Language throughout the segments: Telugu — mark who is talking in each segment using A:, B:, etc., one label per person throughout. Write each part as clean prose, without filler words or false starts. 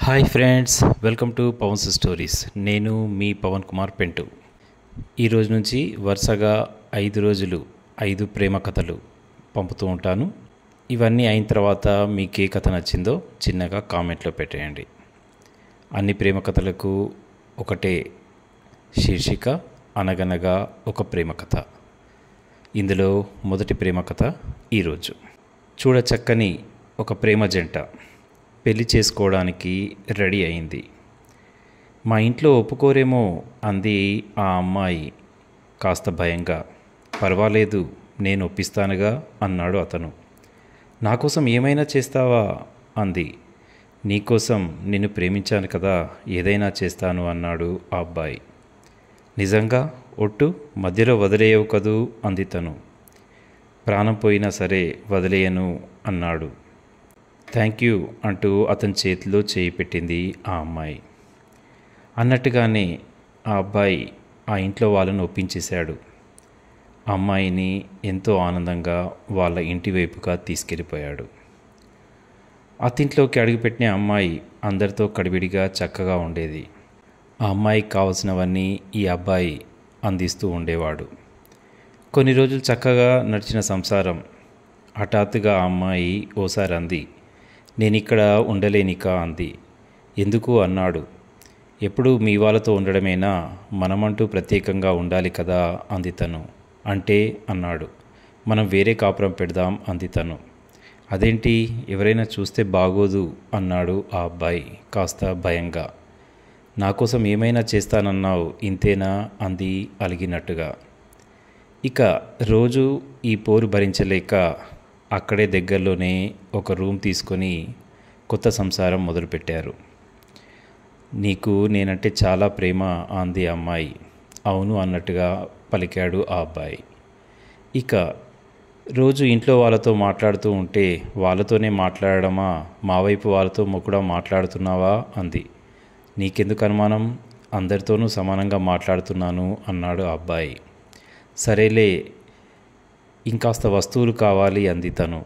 A: Hi friends, welcome to Pavan's stories. నేను మీ పవన్ కుమార్ పెంటు. ఈరోజు నుంచి వరుసగా 5 రోజులు 5 ప్రేమ కథలు పంపుతూ ఉంటాను. ఇవన్నీ అయిన తర్వాత మీకు ఏ కథ నచ్చిందో చిన్నగా కామెంట్లో పెట్టేయండి. అన్ని ప్రేమ కథలకు ఒకటే శీర్షిక, అనగనగా ఒక ప్రేమ కథ. ఇందులో మొదటి ప్రేమ కథ ఈరోజు. చూడచక్కని ఒక ప్రేమ జంట పెళ్లి చేసుకోవడానికి రెడీ అయింది. మా ఇంట్లో ఒప్పుకోరేమో అంది ఆ అమ్మాయి కాస్త భయంగా. పర్వాలేదు, నేను ఒప్పిస్తానుగా అన్నాడు అతను. నా కోసం ఏమైనా చేస్తావా అంది. నీకోసం నిన్ను ప్రేమించాను కదా, ఏదైనా చేస్తాను అన్నాడు ఆ అబ్బాయి. నిజంగా ఒట్టు, మధ్యలో వదిలేయవు కదూ అంది తను. ప్రాణం పోయినా సరే వదిలేయను అన్నాడు. థ్యాంక్ యూ అంటూ అతని చేతిలో చేయి పెట్టింది ఆ అమ్మాయి. అన్నట్టుగానే ఆ అబ్బాయి ఆ ఇంట్లో వాళ్ళను ఒప్పించేశాడు. అమ్మాయిని ఎంతో ఆనందంగా వాళ్ళ ఇంటి వైపుగా తీసుకెళ్ళిపోయాడు. అత్తింట్లోకి అడుగుపెట్టిన అమ్మాయి అందరితో కడివిడిగా చక్కగా ఉండేది. ఆ అమ్మాయికి కావలసినవన్నీ ఈ అబ్బాయి అందిస్తూ ఉండేవాడు. కొన్ని రోజులు చక్కగా నడిచిన సంసారం. హఠాత్తుగా ఆ అమ్మాయి ఓసారి అంది, నేనిక్కడ ఉండలేనిక అంది. ఎందుకు అన్నాడు. ఎప్పుడూ మీ వాళ్ళతో ఉండడమేనా, మనమంటూ ప్రత్యేకంగా ఉండాలి కదా అంది తను. అంటే అన్నాడు. మనం వేరే కాపురం పెడదాం అంది తను. అదేంటి, ఎవరైనా చూస్తే బాగోదు అన్నాడు ఆ అబ్బాయి కాస్త భయంగా. నా కోసం ఏమైనా చేస్తానన్నావు, ఇంతేనా అంది అలిగినట్టుగా. ఇక రోజు ఈ పోరు భరించలేక అక్కడే దగ్గరలోనే ఒక రూమ్ తీసుకొని కొత్త సంసారం మొదలుపెట్టారు. నీకు నేనంటే చాలా ప్రేమ అంది అమ్మాయి. అవును అన్నట్టుగా పలికాడు ఆ అబ్బాయి. ఇక రోజు ఇంట్లో వాళ్ళతో మాట్లాడుతూ ఉంటే వాళ్ళతోనే మాట్లాడడమా, మా వైపు వాళ్ళతో కూడా మాట్లాడుతున్నావా అంది. నీకెందుకు అనుమానం, అందరితోనూ సమానంగా మాట్లాడుతున్నాను అన్నాడు ఆ అబ్బాయి. సరేలే, ఇంకాస్త వస్తువులు కావాలి అంది తను.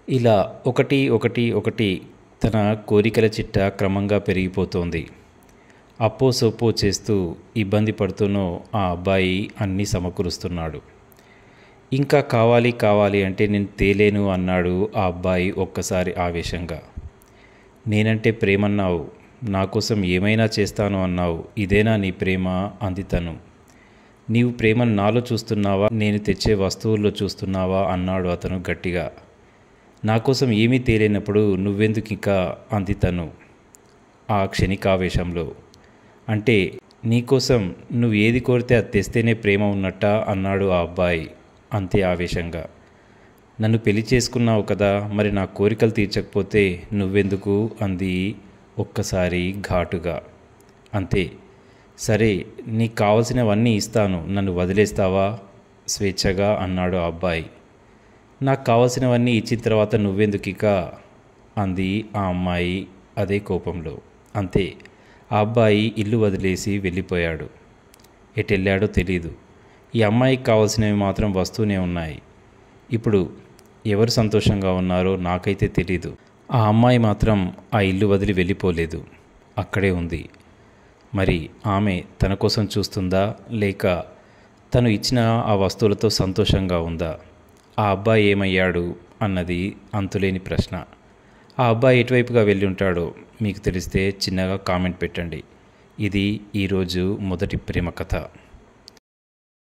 A: ఇలా ఒకటి తన కోరికల చిట్ట క్రమంగా పెరిగిపోతోంది. అప్పో సొప్పో చేస్తూ ఇబ్బంది పడుతూనో ఆ అబ్బాయి అన్నీ సమకూరుస్తున్నాడు. ఇంకా కావాలి అంటే నేను తేలేను అన్నాడు ఆ అబ్బాయి ఒక్కసారి ఆవేశంగా. నేనంటే ప్రేమన్నావు, నా కోసం ఏమైనా చేస్తాను అన్నావు, ఇదేనా నీ ప్రేమ అంది తను. నీవు ప్రేమను నాలో చూస్తున్నావా, నేను తెచ్చే వస్తువుల్లో చూస్తున్నావా అన్నాడు అతను గట్టిగా. నా కోసం ఏమీ తేలేనప్పుడు నువ్వెందుకు ఇంకా అంది తను ఆ క్షణికావేశంలో. అంటే నీకోసం నువ్వు ఏది కోరితే అది తెస్తేనే ప్రేమ ఉన్నట్టా అన్నాడు ఆ అబ్బాయి అంతే ఆవేశంగా. నన్ను పెళ్లి చేసుకున్నావు కదా, మరి నా కోరికలు తీర్చకపోతే నువ్వెందుకు అంది ఒక్కసారి ఘాటుగా. అంతే, సరే నీకు కావలసినవన్నీ ఇస్తాను, నన్ను వదిలేస్తావా స్వేచ్ఛగా అన్నాడు ఆ అబ్బాయి. నాకు కావలసినవన్నీ ఇచ్చిన తర్వాత నువ్వెందుకు ఇక అంది ఆ అమ్మాయి అదే కోపంలో. అంతే, ఆ అబ్బాయి ఇల్లు వదిలేసి వెళ్ళిపోయాడు. ఎటెళ్ళాడో తెలీదు. ఈ అమ్మాయికి కావాల్సినవి మాత్రం వస్తూనే ఉన్నాయి. ఇప్పుడు ఎవరు సంతోషంగా ఉన్నారో నాకైతే తెలీదు. ఆ అమ్మాయి మాత్రం ఆ ఇల్లు వదిలి వెళ్ళిపోలేదు, అక్కడే ఉంది. మరి ఆమె తన కోసం చూస్తుందా, లేక తను ఇచ్చిన ఆ వస్తువులతో సంతోషంగా ఉందా? ఆ అబ్బాయి ఏమయ్యాడు అన్నది అంతులేని ప్రశ్న. ఆ అబ్బాయి ఎటువైపుగా వెళ్ళి ఉంటాడో మీకు తెలిస్తే చిన్నగా కామెంట్ పెట్టండి. ఇది ఈరోజు మొదటి ప్రేమ కథ.